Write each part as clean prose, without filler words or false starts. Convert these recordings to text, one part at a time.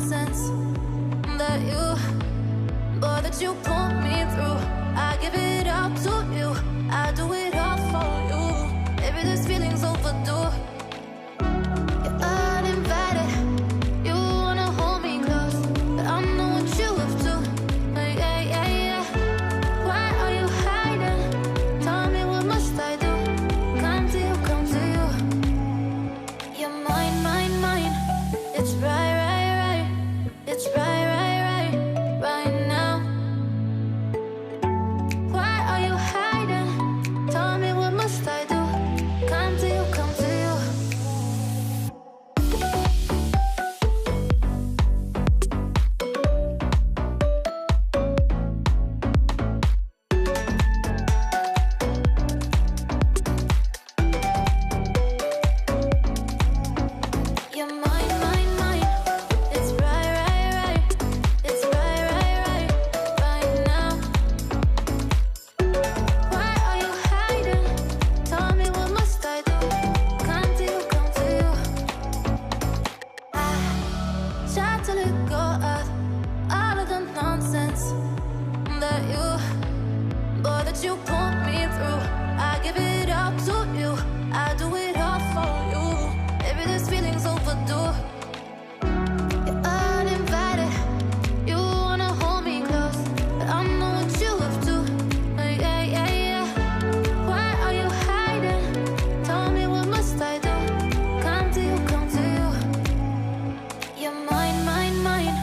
nonsense that you put me through. I give it up to you, I do it all for you. Maybe this feeling's overdue. You're uninvited, you wanna hold me close, but I know what you have to. Yeah, yeah, yeah. Why are you hiding? Tell me, what must I do? Come to you, come to you. You're mine, mine, mine. It's right, right, right. It's right, right, right, right now. Why are you hiding? Tell me, what must I do? Come to you, come to you. You're mine, mine, mine. It's right, right, right. It's right, right, right, right now. Why are you hiding? Tell me, what must I do? Come to you, come to you. I try to let go of all of the nonsense that you put me through. I give it up to you, I do it all for you. Maybe this feeling's overdue. You're uninvited, you wanna hold me close, but I know what you have to. Yeah, yeah, yeah. Why are you hiding? Tell me, what must I do? Come to you, come to you. You're mine, mine, mine.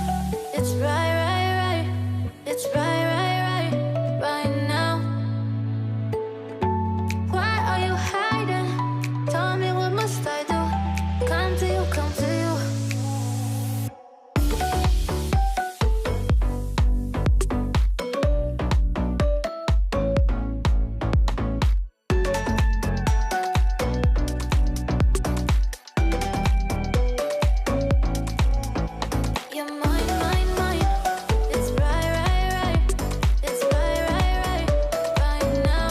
It's right, right, right. It's right, right, right, right now. Why are you hiding? Tell me, what must I do? Come to you, come to you. You're mine, mine, mine. It's right, right, right. It's right, right, right, right now.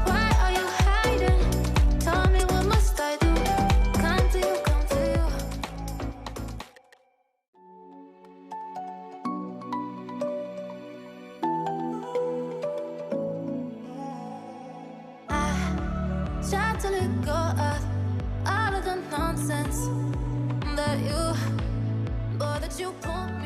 Why are you hiding? Tell me, what must I do? Come to you, come to you. I try to let go of all of the nonsense that you put me